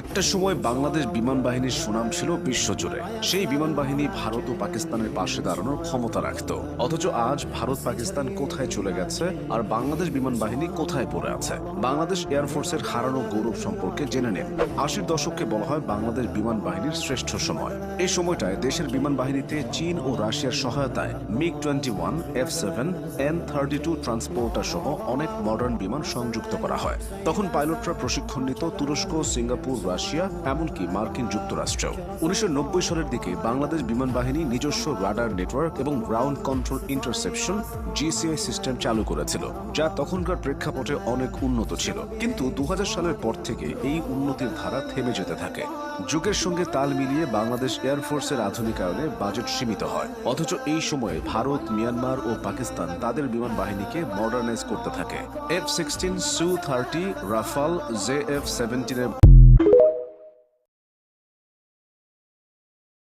একটা সময় বাংলাদেশ বিমান বাহিনীর সুনাম ছিল বিশ্বজুড়ে। সেই বিমান বাহিনী ভারত ও পাকিস্তানের পাশে দাঁড়ানোর ক্ষমতা রাখত। অথচ আজ ভারত পাকিস্তান কোথায় চলে গেছে আর বাংলাদেশ বিমান বাহিনী কোথায় পড়ে আছে? বাংলাদেশ এয়ারফোর্সের হারানো গৌরব সম্পর্কে জেনে নিন। ৮০-র দশককে বলা হয় বাংলাদেশ বিমান বাহিনীর শ্রেষ্ঠ সময়। এই সময়টায় দেশের বিমান বাহিনীতে চীন ও রাশিয়ার সহায়তায় MiG-21, F-7, N-32 ট্রান্সপোর্টার সহ অনেক মডার্ন বিমান সংযুক্ত করা হয়। তখন পাইলটরা প্রশিক্ষণ নিত তুরস্ক, সিঙ্গাপুর, রাশিয়া, এমনকি মার্কিন যুক্তরাষ্ট্রেও। ১৯৯০ সালের দিকে বাংলাদেশ বিমান বাহিনী নিজস্ব রাডার নেটওয়ার্ক এবং ground control interception GCI system চালু করেছিল, যা তখনকার প্রেক্ষাপটে অনেক উন্নত ছিল। কিন্তু ২০০০ সালের পর থেকে এই উন্নতির ধারা থেমে যেতে থাকে। যুগের সঙ্গে তাল মিলিয়ে বাংলাদেশ এয়ারফোর্সের আধুনিকায়নে বাজেট সীমিত হয়। অথচ এই সময়ে ভারত, মিয়ানমার ও পাকিস্তান তাদের বিমান বাহিনীকে মডার্নাইজ করতে থাকে। F-16, Su-30, রাফাল, JF-17 এর